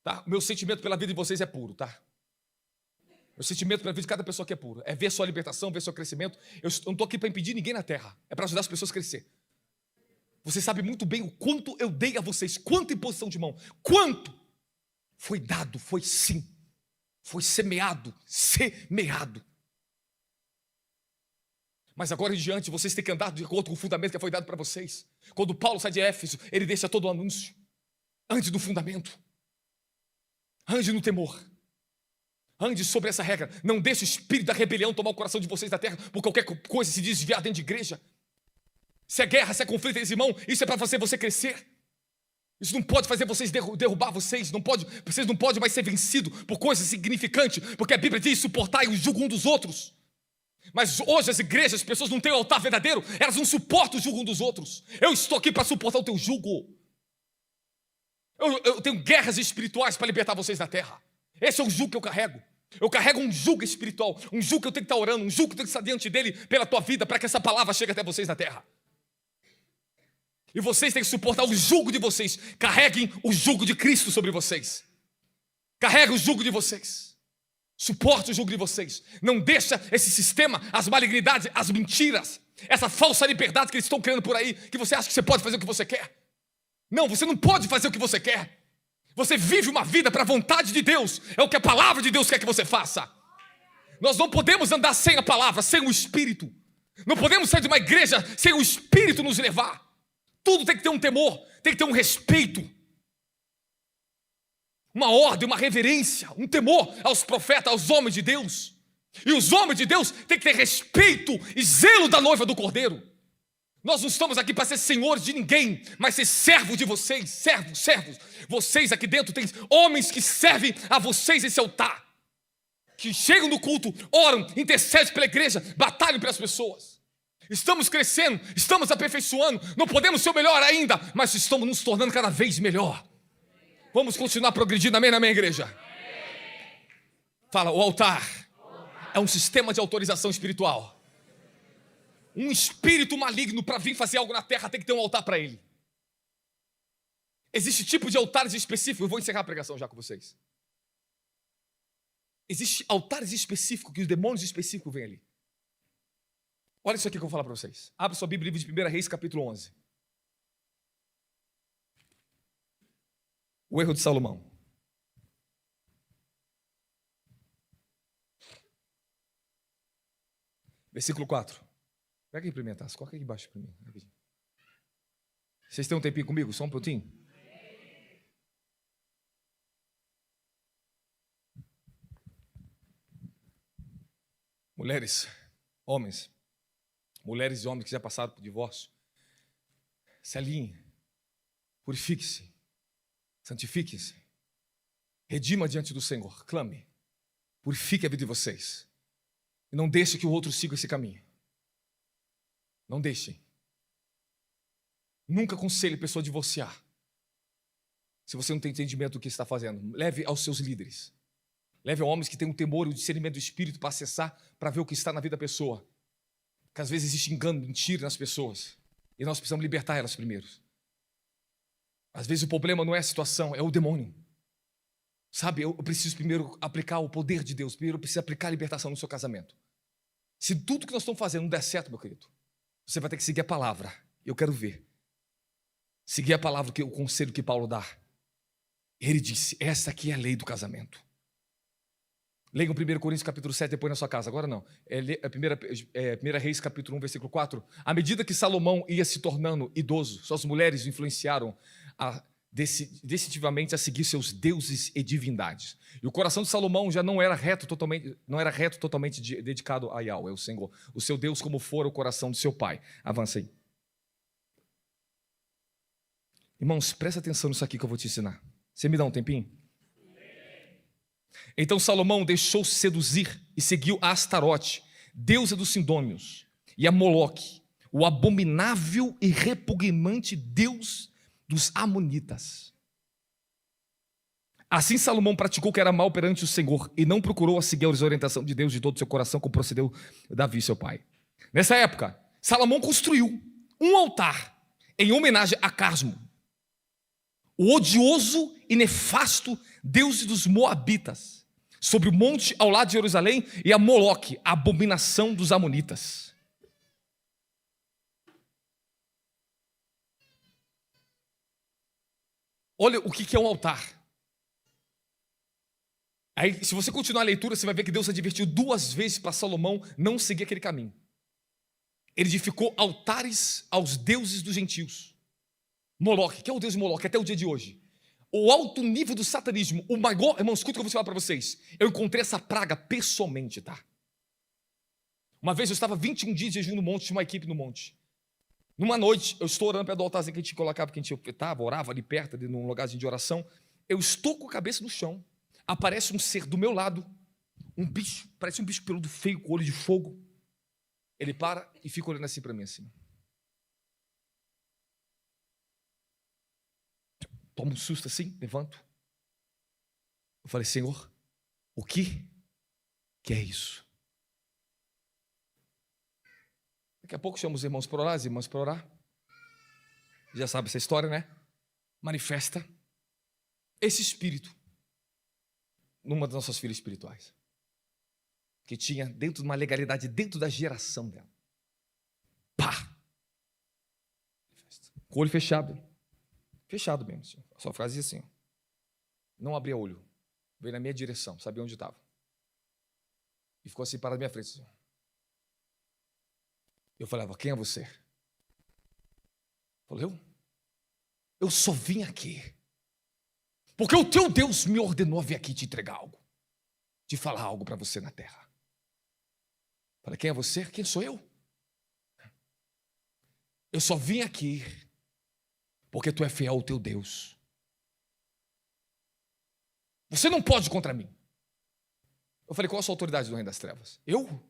Tá? O meu sentimento pela vida de vocês é puro, tá? O sentimento pela vida de cada pessoa que é puro. É ver sua libertação, ver seu crescimento. Eu não estou aqui para impedir ninguém na terra. É para ajudar as pessoas a crescer. Você sabe muito bem o quanto eu dei a vocês. Quanta imposição de mão. Quanto foi dado, foi sim. Foi semeado. Mas agora em diante, vocês têm que andar de acordo com o fundamento que foi dado para vocês. Quando Paulo sai de Éfeso, ele deixa todo o anúncio. Ande no fundamento. Ande no temor. Ande sobre essa regra. Não deixe o espírito da rebelião tomar o coração de vocês da terra por qualquer coisa se desviar dentro de igreja. Se é guerra, se é conflito entre irmãos, isso é para fazer você crescer. Isso não pode fazer vocês derrubar vocês. Vocês não podem mais ser vencidos por coisas insignificantes, porque a Bíblia diz: suportai o jugo um dos outros. Mas hoje as igrejas, as pessoas não têm o altar verdadeiro, elas não suportam o jugo um dos outros. Eu estou aqui para suportar o teu jugo. Eu tenho guerras espirituais para libertar vocês da terra. Esse é o jugo que eu carrego. Eu carrego um jugo espiritual, um jugo que eu tenho que estar orando, um jugo que eu tenho que estar diante dele pela tua vida, para que essa palavra chegue até vocês na terra. E vocês têm que suportar o jugo de vocês. Carreguem o jugo de Cristo sobre vocês. Carregue o jugo de vocês. Suporte o jugo de vocês. Não deixa esse sistema, as malignidades, as mentiras, essa falsa liberdade que eles estão criando por aí, que você acha que você pode fazer o que você quer. Não, você não pode fazer o que você quer. Você vive uma vida para a vontade de Deus. É o que a palavra de Deus quer que você faça. Nós não podemos andar sem a palavra, sem o Espírito. Não podemos sair de uma igreja sem o Espírito nos levar. Tudo tem que ter um temor, tem que ter um respeito, uma ordem, uma reverência, um temor aos profetas, aos homens de Deus. E os homens de Deus têm que ter respeito e zelo da noiva do Cordeiro. Nós não estamos aqui para ser senhores de ninguém, mas ser servos de vocês, servos. Vocês aqui dentro têm homens que servem a vocês esse altar, que chegam no culto, oram, intercedem pela igreja, batalham pelas pessoas. Estamos crescendo, estamos aperfeiçoando, não podemos ser o melhor ainda, mas estamos nos tornando cada vez melhor. Vamos continuar progredindo, amém, igreja? Fala, o altar é um sistema de autorização espiritual. Um espírito maligno para vir fazer algo na terra tem que ter um altar para ele. Existe tipo de altares específicos, eu vou encerrar a pregação já com vocês. Existem altares específicos que os demônios específicos vêm ali. Olha isso aqui que eu vou falar para vocês. Abra sua Bíblia, livro de 1 Reis, capítulo 11. O erro de Salomão. Versículo 4. Pega aí para mim, Tassi. Coloca aqui embaixo para mim. Vocês têm um tempinho comigo? Só um pouquinho? Mulheres, homens, mulheres e homens que já passaram por divórcio, se alinhem, purifique-se, santifique-se, redima diante do Senhor, clame, purifique a vida de vocês, e não deixe que o outro siga esse caminho. Não deixem. Nunca aconselhe a pessoa a divorciar, se você não tem entendimento do que está fazendo. Leve aos seus líderes, leve a homens que têm o temor e o discernimento do Espírito para acessar, para ver o que está na vida da pessoa. Porque às vezes existe engano, mentira nas pessoas. E nós precisamos libertar elas primeiro. Às vezes o problema não é a situação, é o demônio. Sabe, eu preciso primeiro aplicar o poder de Deus. Primeiro eu preciso aplicar a libertação no seu casamento. Se tudo que nós estamos fazendo não der certo, meu querido, você vai ter que seguir a palavra. Eu quero ver. Seguir a palavra, o conselho que Paulo dá. Ele disse, essa aqui é a lei do casamento. Leiam 1 Coríntios capítulo 7 depois na sua casa. Agora não. 1 Reis capítulo 1, versículo 4. À medida que Salomão ia se tornando idoso, suas mulheres o influenciaram decisivamente a seguir seus deuses e divindades. E o coração de Salomão já não era reto totalmente dedicado a Yahweh, o Senhor. O seu Deus como fora o coração de seu pai. Avança aí. Irmãos, presta atenção nisso aqui que eu vou te ensinar. Você me dá um tempinho? Então Salomão deixou-se seduzir e seguiu a Astarote, deusa dos Sindômios, e a Moloque, o abominável e repugnante deus dos Amonitas. Assim Salomão praticou o que era mal perante o Senhor e não procurou a seguir a orientação de Deus de todo o seu coração, como procedeu Davi, seu pai. Nessa época, Salomão construiu um altar em homenagem a Casmo, o odioso e nefasto deus dos Moabitas, sobre o monte ao lado de Jerusalém, e a Moloque, a abominação dos Amonitas. Olha o que é um altar. Aí, se você continuar a leitura, você vai ver que Deus advertiu 2 vezes para Salomão não seguir aquele caminho. Ele edificou altares aos deuses dos gentios. Moloque, que é o deus de Moloque até o dia de hoje. O alto nível do satanismo, o maior, irmão, escuta o que eu vou falar para vocês. Eu encontrei essa praga pessoalmente, tá? Uma vez eu estava 21 dias de jejum no monte, tinha uma equipe no monte. Numa noite, eu estou orando perto do altarzinho que a gente colocava, porque a gente estava, orava ali perto, ali num lugarzinho de oração. Eu estou com a cabeça no chão. Aparece um ser do meu lado, um bicho, parece um bicho peludo feio, com olho de fogo. Ele para e fica olhando assim para mim, assim. tomo um susto assim, levanto. Eu falei, Senhor, o que é isso? Daqui a pouco chamo os irmãos para orar, as irmãs para orar. Já sabe essa história, né? Manifesta esse espírito numa das nossas filhas espirituais, que tinha dentro de uma legalidade, dentro da geração dela. Pá! Com o olho fechado. Fechado mesmo. Assim. A sua frase assim. Ó. Não abria olho. Veio na minha direção. Sabia onde estava. E ficou assim, parado na minha frente. Assim. Eu falava, quem é você? Falou, eu só vim aqui porque o teu Deus me ordenou a vir aqui te entregar algo. Te falar algo para você na terra. Falei, quem é você? Quem sou eu? Eu só vim aqui porque tu é fiel ao teu Deus. Você não pode contra mim. Eu falei, qual a sua autoridade do reino das trevas? Eu?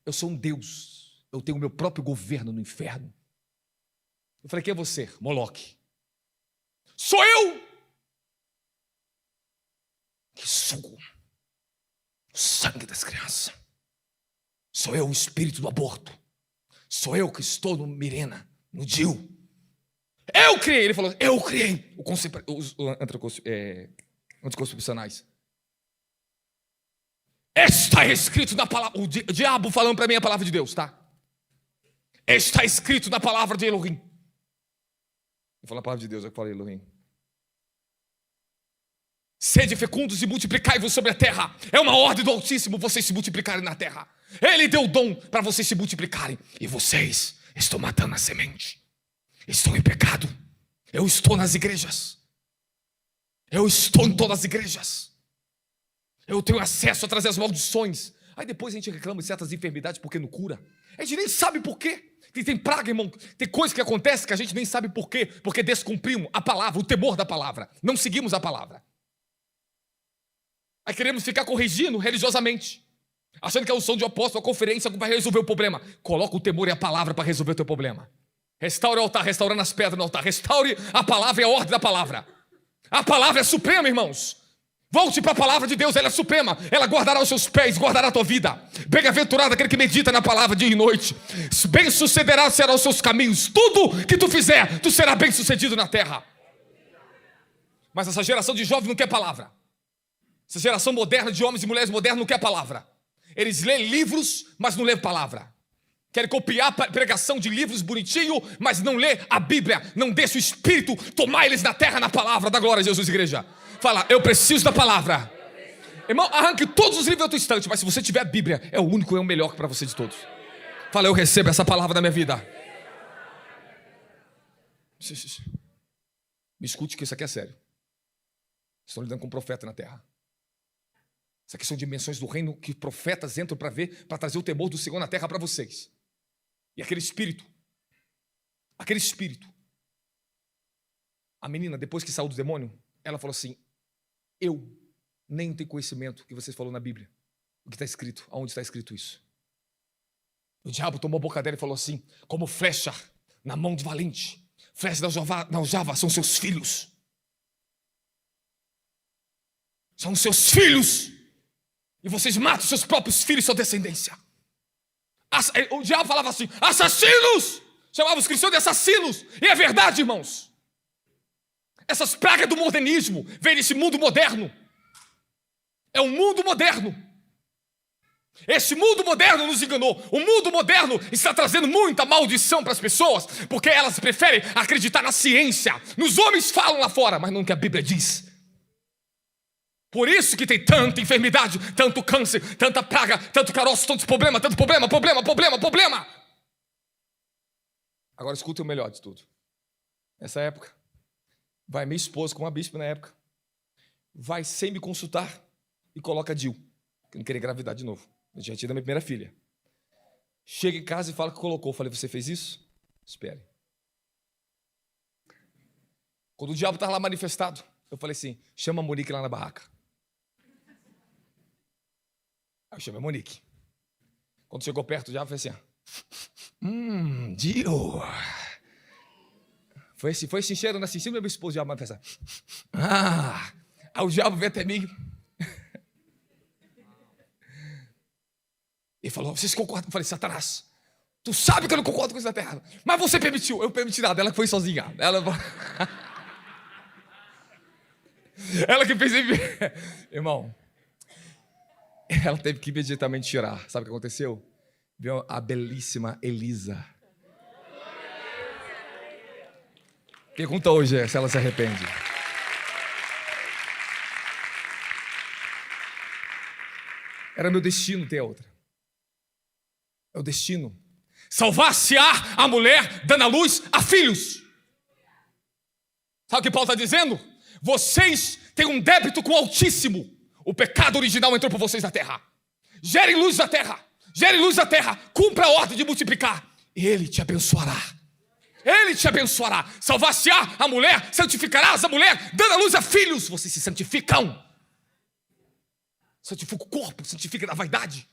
Eu sou um Deus. Eu tenho o meu próprio governo no inferno. Eu falei, quem é você? Moloque. Sou eu! Que sugo o sangue das crianças. Sou eu o espírito do aborto. Sou eu que estou no Mirena, no Dil. Eu criei. Ele falou, eu criei os anticoncepcionais. Está escrito na palavra. O diabo falando para mim a palavra de Deus, tá? Está escrito na palavra de Elohim. Eu falo a palavra de Deus, eu falei Elohim. Sede fecundos e multiplicai-vos sobre a terra. É uma ordem do Altíssimo vocês se multiplicarem na terra. Ele deu o dom para vocês se multiplicarem. E vocês estão matando a semente. Estão em pecado. Eu estou nas igrejas. Eu estou em todas as igrejas. Eu tenho acesso a trazer as maldições. Aí depois a gente reclama de certas enfermidades porque não cura. A gente nem sabe por quê. Tem praga, irmão. Tem coisa que acontece que a gente nem sabe por quê. Porque descumprimos a palavra, o temor da palavra. Não seguimos a palavra. Aí queremos ficar corrigindo religiosamente, achando que é o som de um apóstolo, a conferência vai resolver o problema. Coloca o temor e a palavra para resolver o teu problema. Restaure o altar, restaurando as pedras no altar. Restaure a palavra e a ordem da palavra. A palavra é suprema, irmãos. Volte para a palavra de Deus, ela é suprema. Ela guardará os seus pés, guardará a tua vida. Bem-aventurado aquele que medita na palavra dia e noite. Bem-sucederá será os seus caminhos. Tudo que tu fizer, tu será bem-sucedido na terra. Mas essa geração de jovens não quer palavra. Essa geração moderna de homens e mulheres modernos não quer palavra. Eles lêem livros, mas não lêem palavra. Querem copiar a pregação de livros bonitinho, mas não lê a Bíblia. Não deixa o Espírito tomar eles na terra, na palavra. Da glória a Jesus, igreja. Fala, eu preciso da palavra. Irmão, arranque todos os livros da tua estante, mas se você tiver a Bíblia, é o único e é o melhor para você de todos. Fala, eu recebo essa palavra na minha vida. Me escute que isso aqui é sério. Estão lidando com um profeta na terra. Isso aqui são dimensões do reino que profetas entram para ver, para trazer o temor do Senhor na terra para vocês. E aquele espírito, a menina, depois que saiu do demônio, ela falou assim, eu nem tenho conhecimento que vocês falaram na Bíblia. O que está escrito, aonde está escrito isso? O diabo tomou a boca dela e falou assim, como flecha na mão de valente, flecha da aljava são seus filhos. São seus filhos. E vocês matam seus próprios filhos e sua descendência. O diabo falava assim, assassinos! Chamava os cristãos de assassinos. E é verdade, irmãos. Essas pragas do modernismo vêm desse mundo moderno. É um mundo moderno. Esse mundo moderno nos enganou. O mundo moderno está trazendo muita maldição para as pessoas, porque elas preferem acreditar na ciência. Nos homens falam lá fora, mas não no que a Bíblia diz. Por isso que tem tanta enfermidade, tanto câncer, tanta praga, tanto caroço, tanto problema. Agora escuta o melhor de tudo. Nessa época, vai minha esposa com uma bispa na época, vai sem me consultar e coloca DIU, que não queria engravidar de novo. Eu já tinha tido a minha primeira filha. Chega em casa e fala que colocou. Eu falei, você fez isso? Espere. Quando o diabo estava lá manifestado, eu falei assim, chama a Monique lá na barraca. Aí eu chamei a Monique. Quando chegou perto, o diabo fez assim, DIU. Foi esse cheiro assim, meu esposo, o diabo vai pensar. Aí o diabo veio até mim. Ele falou, vocês concordam? Eu falei, Satanás, tu sabe que eu não concordo com isso da terra, mas você permitiu. Eu permiti nada, ela que foi sozinha. Ela que fez. Irmão, ela teve que imediatamente tirar. Sabe o que aconteceu? Viu a belíssima Elisa. Pergunta hoje se ela se arrepende. Era meu destino ter a outra. É o destino. Salvar-se-á a mulher dando à luz a filhos. Sabe o que Paulo está dizendo? Vocês têm um débito com o Altíssimo. O pecado original entrou por vocês na terra. Gerem luz na terra. Gerem luz na terra. Cumpra a ordem de multiplicar. E Ele te abençoará. Ele te abençoará. Salvar-se-á a mulher, santificarás a mulher, dando à luz a filhos. Vocês se santificam. Santifica o corpo, santifica da vaidade.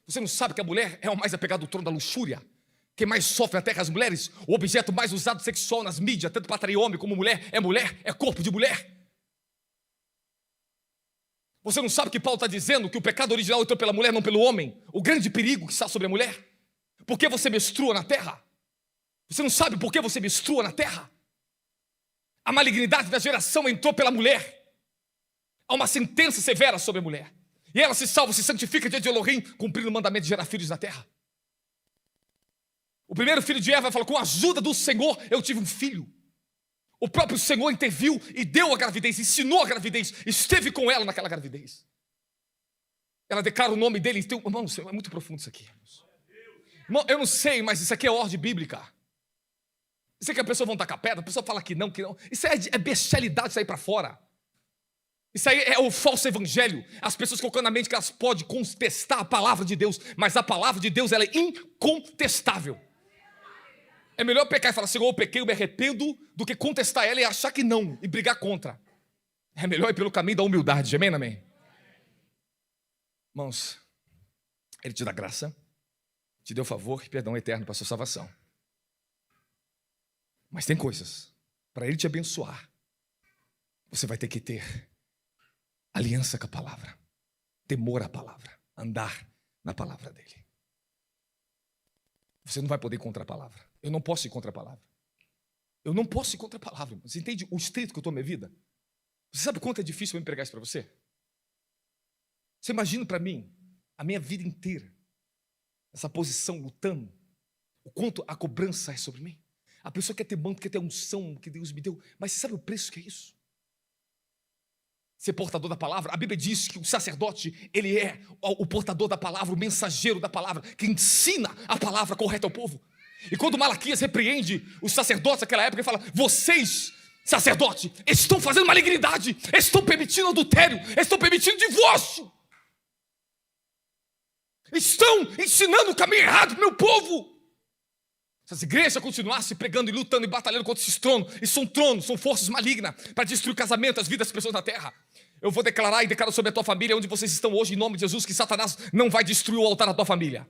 Você não sabe que a mulher é o mais apegado ao trono da luxúria? Quem mais sofre na terra as mulheres? O objeto mais usado sexual nas mídias, tanto para atrair homem como mulher, é corpo de mulher. Você não sabe que Paulo está dizendo que o pecado original entrou pela mulher, não pelo homem? O grande perigo que está sobre a mulher? Por que você menstrua na terra? Você não sabe por que você menstrua na terra? A malignidade da geração entrou pela mulher. Há uma sentença severa sobre a mulher. E ela se salva, se santifica diante de Elohim, cumprindo o mandamento de gerar filhos na terra. O primeiro filho de Eva falou, com a ajuda do Senhor eu tive um filho. O próprio Senhor interviu e deu a gravidez, ensinou a gravidez, esteve com ela naquela gravidez. Ela declara o nome dele. Então, irmão, é muito profundo isso aqui. Irmão, eu não sei, mas isso aqui é ordem bíblica. Isso aqui a pessoa vão tacar pedra, a pessoa fala que não. Isso é bestialidade sair para fora. Isso aí é o falso evangelho. As pessoas colocando na mente que elas podem contestar a palavra de Deus, mas a palavra de Deus ela é incontestável. É melhor pecar e falar, Senhor, eu pequei, eu me arrependo, do que contestar ela e achar que não, e brigar contra. É melhor ir pelo caminho da humildade, amém, amém? Irmãos, Ele te dá graça, te deu favor e perdão eterno para a sua salvação. Mas tem coisas, para Ele te abençoar, você vai ter que ter aliança com a palavra, temor à palavra, andar na palavra dEle. Você não vai poder ir contra a palavra. Eu não posso ir contra a palavra. Eu não posso ir contra a palavra. Você entende o estrito que eu estou na minha vida? Você sabe quanto é difícil eu pregar isso para você? Você imagina para mim, a minha vida inteira, essa posição lutando, o quanto a cobrança é sobre mim. A pessoa quer ter manto, quer ter unção que Deus me deu, mas você sabe o preço que é isso? Ser portador da palavra. A Bíblia diz que o sacerdote, ele é o portador da palavra, o mensageiro da palavra, que ensina a palavra correta ao povo. E quando Malaquias repreende os sacerdotes daquela época, ele fala, vocês, sacerdote, estão fazendo malignidade, estão permitindo adultério, estão permitindo divórcio, estão ensinando o caminho errado para o meu povo. Se as igrejas continuassem pregando e lutando e batalhando contra esses tronos, e são tronos, são forças malignas para destruir o casamento, as vidas das pessoas na terra. Eu vou declarar e declaro sobre a tua família, onde vocês estão hoje, em nome de Jesus, que Satanás não vai destruir o altar da tua família.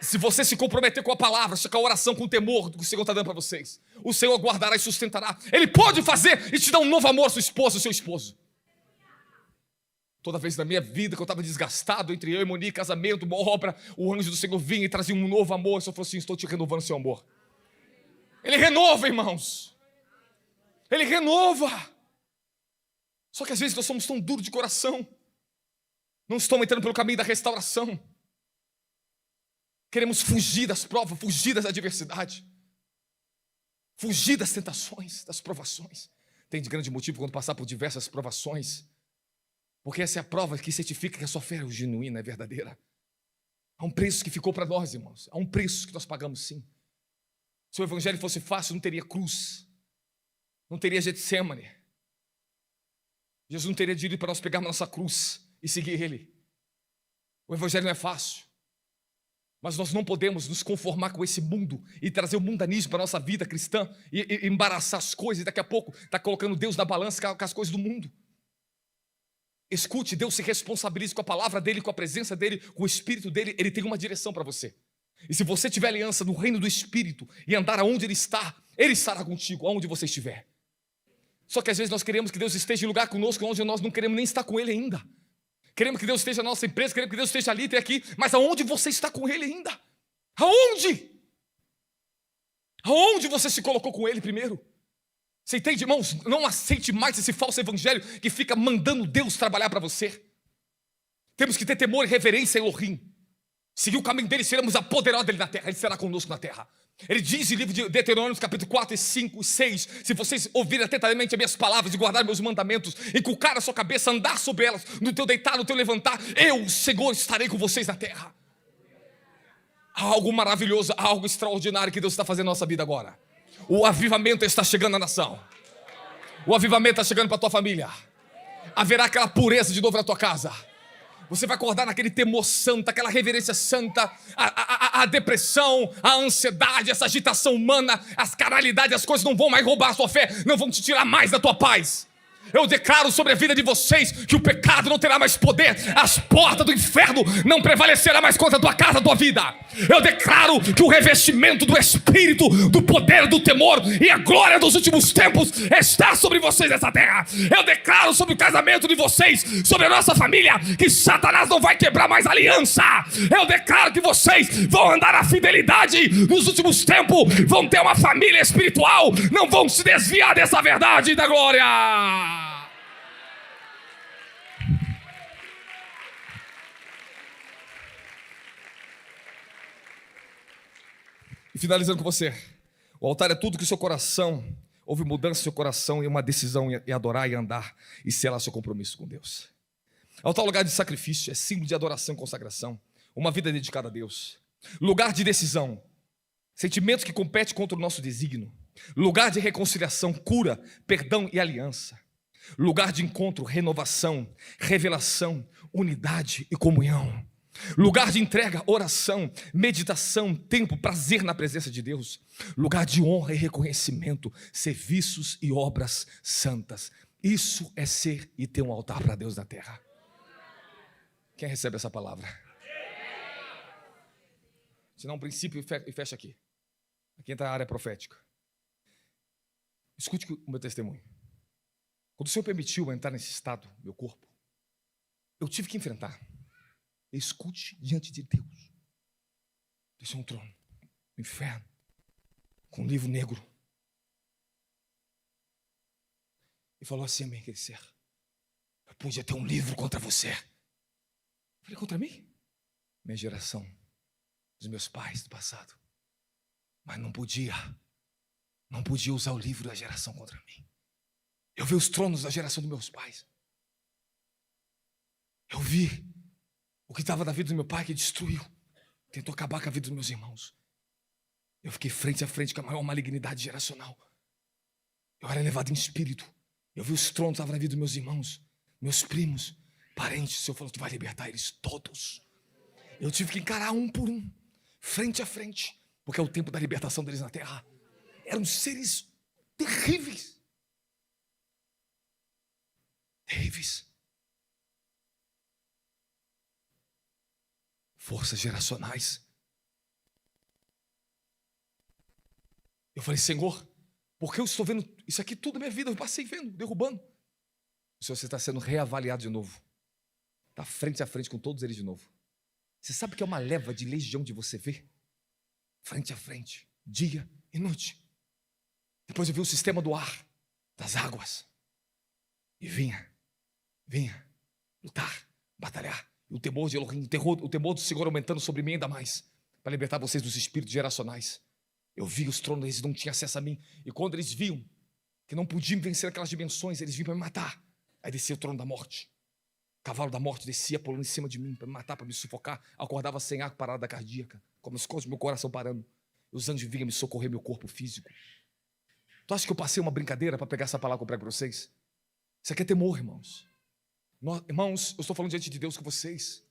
Se você se comprometer com a palavra, com a oração, com o temor do que o Senhor está dando para vocês, o Senhor guardará e sustentará. Ele pode fazer e te dar um novo amor, sua esposa, seu esposo. Toda vez na minha vida que eu estava desgastado entre eu e Monique, casamento, uma obra, o anjo do Senhor vinha e trazia um novo amor. Eu só falei assim, estou te renovando seu amor. Ele renova, irmãos. Ele renova. Só que às vezes nós somos tão duros de coração. Não estamos entrando pelo caminho da restauração. Queremos fugir das provas, fugir das adversidades. Fugir das tentações, das provações. Tem de grande motivo quando passar por diversas provações. Porque essa é a prova que certifica que a sua fé é genuína, é verdadeira. Há um preço que ficou para nós, irmãos. Há um preço que nós pagamos, sim. Se o evangelho fosse fácil, não teria cruz. Não teria Getsemane. Jesus não teria dito para nós pegarmos a nossa cruz e seguir Ele. O evangelho não é fácil. Mas nós não podemos nos conformar com esse mundo e trazer o mundanismo para a nossa vida cristã e embaraçar as coisas e daqui a pouco está colocando Deus na balança com as coisas do mundo. Escute, Deus se responsabiliza com a palavra dEle, com a presença dEle, com o Espírito dEle. Ele tem uma direção para você. E se você tiver aliança no reino do Espírito e andar aonde Ele está, Ele estará contigo, aonde você estiver. Só que às vezes nós queremos que Deus esteja em lugar conosco, onde nós não queremos nem estar com Ele ainda. Queremos que Deus esteja na nossa empresa, queremos que Deus esteja ali e aqui, mas aonde você está com Ele ainda? Aonde? Aonde você se colocou com Ele primeiro? Você entende, irmãos? Não aceite mais esse falso evangelho que fica mandando Deus trabalhar para você. Temos que ter temor e reverência a Elohim. Seguir o caminho dele, seremos apoderados dele na terra. Ele será conosco na terra. Ele diz em livro de Deuteronômio, capítulo 4, e 5, 6: se vocês ouvirem atentamente as minhas palavras e guardarem meus mandamentos, inculcar a sua cabeça, andar sobre elas, no teu deitar, no teu levantar, eu, Senhor, estarei com vocês na terra. Há algo maravilhoso, há algo extraordinário que Deus está fazendo na nossa vida agora. O avivamento está chegando na nação. O avivamento está chegando para a tua família. Haverá aquela pureza de novo na tua casa. Você vai acordar naquele temor santo, aquela reverência santa, a depressão, a ansiedade, essa agitação humana, as carnalidades, as coisas não vão mais roubar a sua fé, não vão te tirar mais da tua paz. Eu declaro sobre a vida de vocês que o pecado não terá mais poder, as portas do inferno não prevalecerá mais contra a tua casa, a tua vida. Eu declaro que o revestimento do Espírito, do poder, do temor e a glória dos últimos tempos está sobre vocês nessa terra. Eu declaro sobre o casamento de vocês, sobre a nossa família, que Satanás não vai quebrar mais aliança. Eu declaro que vocês vão andar na fidelidade nos últimos tempos, vão ter uma família espiritual, não vão se desviar dessa verdade da glória. E finalizando com você, o altar é tudo que o seu coração, houve mudança no seu coração e uma decisão em adorar e andar e selar seu compromisso com Deus. Altar é um lugar de sacrifício, é símbolo de adoração e consagração, uma vida dedicada a Deus. Lugar de decisão, sentimentos que competem contra o nosso desígnio. Lugar de reconciliação, cura, perdão e aliança. Lugar de encontro, renovação, revelação, unidade e comunhão. Lugar de entrega, oração, meditação, tempo, prazer na presença de Deus. Lugar de honra e reconhecimento, serviços e obras santas. Isso é ser e ter um altar para Deus na terra. Quem recebe essa palavra? Se não, um princípio e fecha aqui. Aqui entra a área profética. Escute o meu testemunho. Quando o Senhor permitiu eu entrar nesse estado, meu corpo, eu tive que enfrentar. Escute diante de Deus. Esse é um trono, um inferno, com um livro negro. E falou assim a mim, aquele ser: eu podia ter um livro contra você. Eu falei: contra mim? Minha geração, dos meus pais do passado. Mas não podia usar o livro da geração contra mim. Eu vi os tronos da geração dos meus pais. Eu vi o que estava na vida do meu pai, que destruiu, tentou acabar com a vida dos meus irmãos. Eu fiquei frente a frente com a maior malignidade geracional. Eu era levado em espírito. Eu vi os tronos que estavam na vida dos meus irmãos, meus primos, parentes. O Senhor falou: tu vai libertar eles todos. Eu tive que encarar um por um, frente a frente, porque é o tempo da libertação deles na terra. Eram seres terríveis. Terríveis. Forças geracionais. Eu falei: Senhor, porque eu estou vendo isso aqui tudo na minha vida, eu passei vendo, derrubando. O Senhor, você está sendo reavaliado de novo. Está frente a frente com todos eles de novo. Você sabe que é uma leva de legião de você ver? Frente a frente, dia e noite. Depois eu vi o sistema do ar, das águas. E vinha lutar, batalhar. E o temor de Elohim, o temor do Senhor aumentando sobre mim ainda mais, para libertar vocês dos espíritos geracionais. Eu vi os tronos, eles não tinham acesso a mim. E quando eles viam que não podiam vencer aquelas dimensões, eles vinham para me matar. Aí descia o trono da morte. O cavalo da morte descia pulando em cima de mim para me matar, para me sufocar. Acordava sem ar, parada cardíaca, como se meu coração parando. E os anjos vinham me socorrer meu corpo físico. Tu acha que eu passei uma brincadeira para pegar essa palavra que eu prego para vocês? Isso aqui é temor, irmãos. Irmãos, eu estou falando diante de Deus com vocês.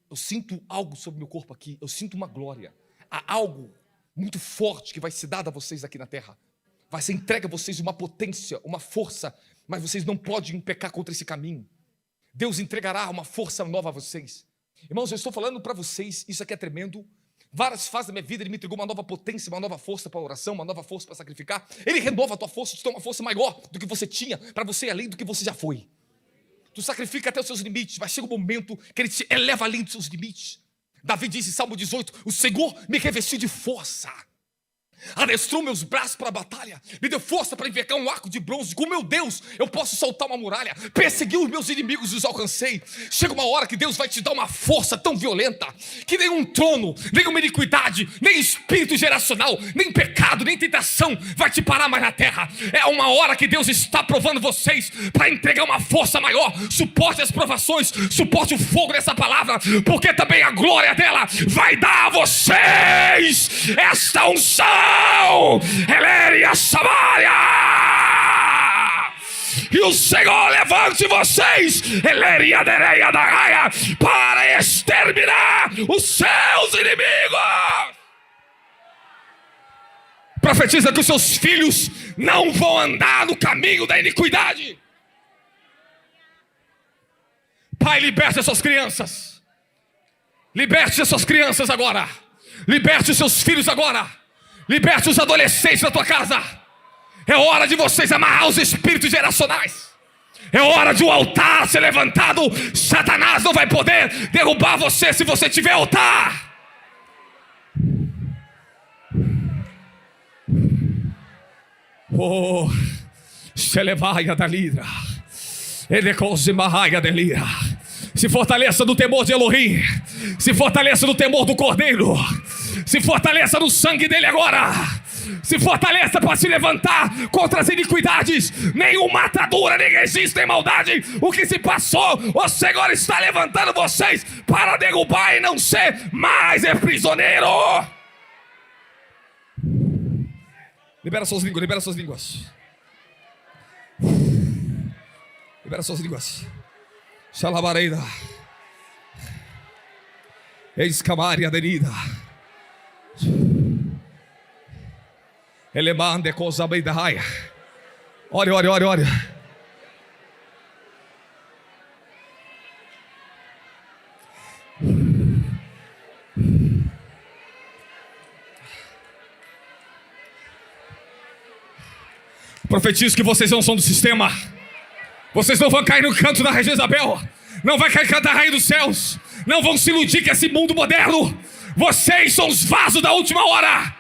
Eu sinto algo sobre meu corpo aqui. Eu sinto uma glória. Há algo muito forte que vai ser dado a vocês aqui na terra. Vai ser entregue a vocês uma potência, uma força. Mas vocês não podem pecar contra esse caminho. Deus entregará uma força nova a vocês. Irmãos, eu estou falando para vocês, isso aqui é tremendo. várias fases da minha vida, Ele me entregou uma nova potência, uma nova força para oração, uma nova força para sacrificar. Ele renova a tua força, te dá uma força maior do que você tinha, para você ir além do que você já foi. Tu sacrifica até os seus limites, mas chega um momento que Ele te eleva além dos seus limites. Davi disse em Salmo 18, o Senhor me revestiu de força, adestrou meus braços para a batalha, me deu força para envergar um arco de bronze. Com meu Deus eu posso saltar uma muralha, persegui os meus inimigos e os alcancei. Chega uma hora que Deus vai te dar uma força tão violenta que nenhum trono, nenhuma iniquidade, nem espírito geracional, nem pecado, nem tentação vai te parar mais na terra. É uma hora que Deus está provando vocês para entregar uma força maior. Suporte as provações, suporte o fogo dessa palavra, porque também a glória dela vai dar a vocês esta unção. Eléria Samaria, e o Senhor levante vocês, Eléria Dereia da Raia, para exterminar os seus inimigos. Profetiza que os seus filhos não vão andar no caminho da iniquidade. Pai, liberte as suas crianças, liberte as suas crianças agora, liberte os seus filhos agora. Liberte os adolescentes da tua casa. É hora de vocês amarrar os espíritos geracionais. É hora de um altar ser levantado. Satanás não vai poder derrubar você se você tiver altar. Oh, se levaia da lira, ele cosimaia da lira. Se fortaleça no temor de Elohim, se fortaleça no temor do Cordeiro, se fortaleça no sangue dele agora, se fortaleça para se levantar contra as iniquidades. Nenhuma atadura, nem resiste em maldade. O que se passou, o Senhor está levantando vocês para derrubar e não ser mais prisioneiro. Libera suas línguas, libera suas línguas. Libera suas línguas. Xalabareida, escamaria aderida, elemande coisa bem da raia. Ore, ore, ore, ore. Profetizo que vocês não são do sistema. Vocês não vão cair no canto da Rainha Isabel, não vai cair no canto da Rainha dos Céus, não vão se iludir com esse mundo moderno. Vocês são os vasos da última hora.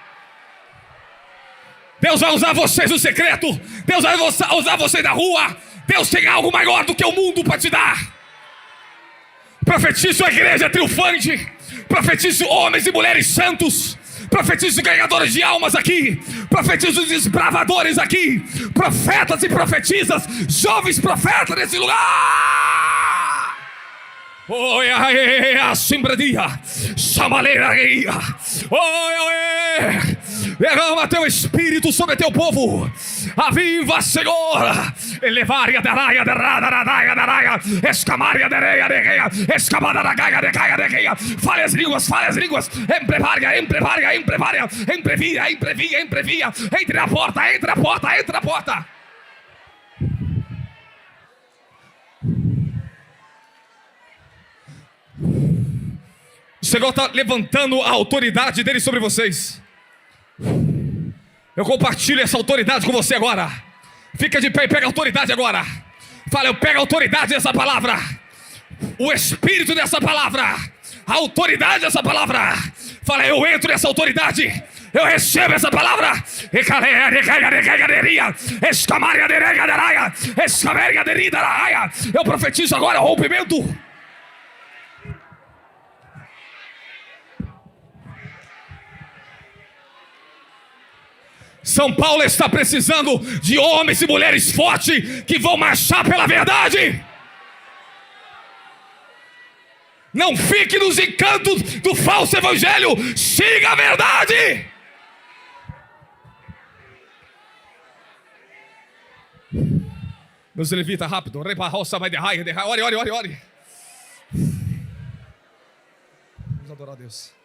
Deus vai usar vocês no secreto, Deus vai usar vocês na rua. Deus tem algo maior do que o mundo para te dar. Profetizo a igreja triunfante, profetizo homens e mulheres santos, profetizo ganhadores de almas aqui, profetizo desbravadores aqui, profetas e profetisas, jovens profetas nesse lugar. Oi, a simbradia, chamaleira, oi, derrama teu espírito sobre teu povo. Aviva, Senhor. Elevaria da raia, da raia, da raia, escamaria da reia, de reia, escamada da gaia, de gaia, de reia. Fale as línguas, emprevaria, emprevia, entre a porta, entre a porta, entre a porta. O Senhor está levantando a autoridade dele sobre vocês. Eu compartilho essa autoridade com você agora. Fica de pé e pega a autoridade agora. Fala, eu pego a autoridade dessa palavra, o espírito dessa palavra, a autoridade dessa palavra. Fala, eu entro nessa autoridade, eu recebo essa palavra. Eu profetizo agora rompimento. São Paulo está precisando de homens e mulheres fortes que vão marchar pela verdade. Não fique nos encantos do falso evangelho. Siga a verdade. Meus levitas, rápido. Ore, ore. Vamos adorar a Deus.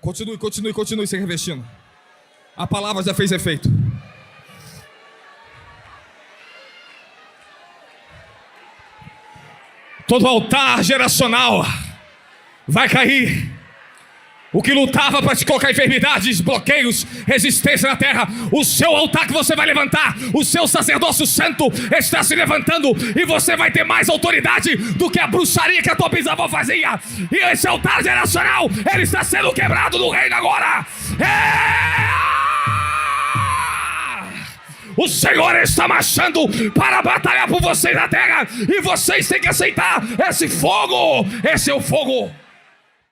Continue se revestindo. A palavra já fez efeito. Todo altar geracional vai cair. O que lutava para te colocar enfermidades, bloqueios, resistência na terra, o seu altar que você vai levantar, o seu sacerdócio santo está se levantando, e você vai ter mais autoridade do que a bruxaria que a tua bisavó fazia. E esse altar geracional, ele está sendo quebrado no reino agora. O Senhor está marchando para batalhar por vocês na terra, e vocês têm que aceitar esse fogo. Esse é o fogo.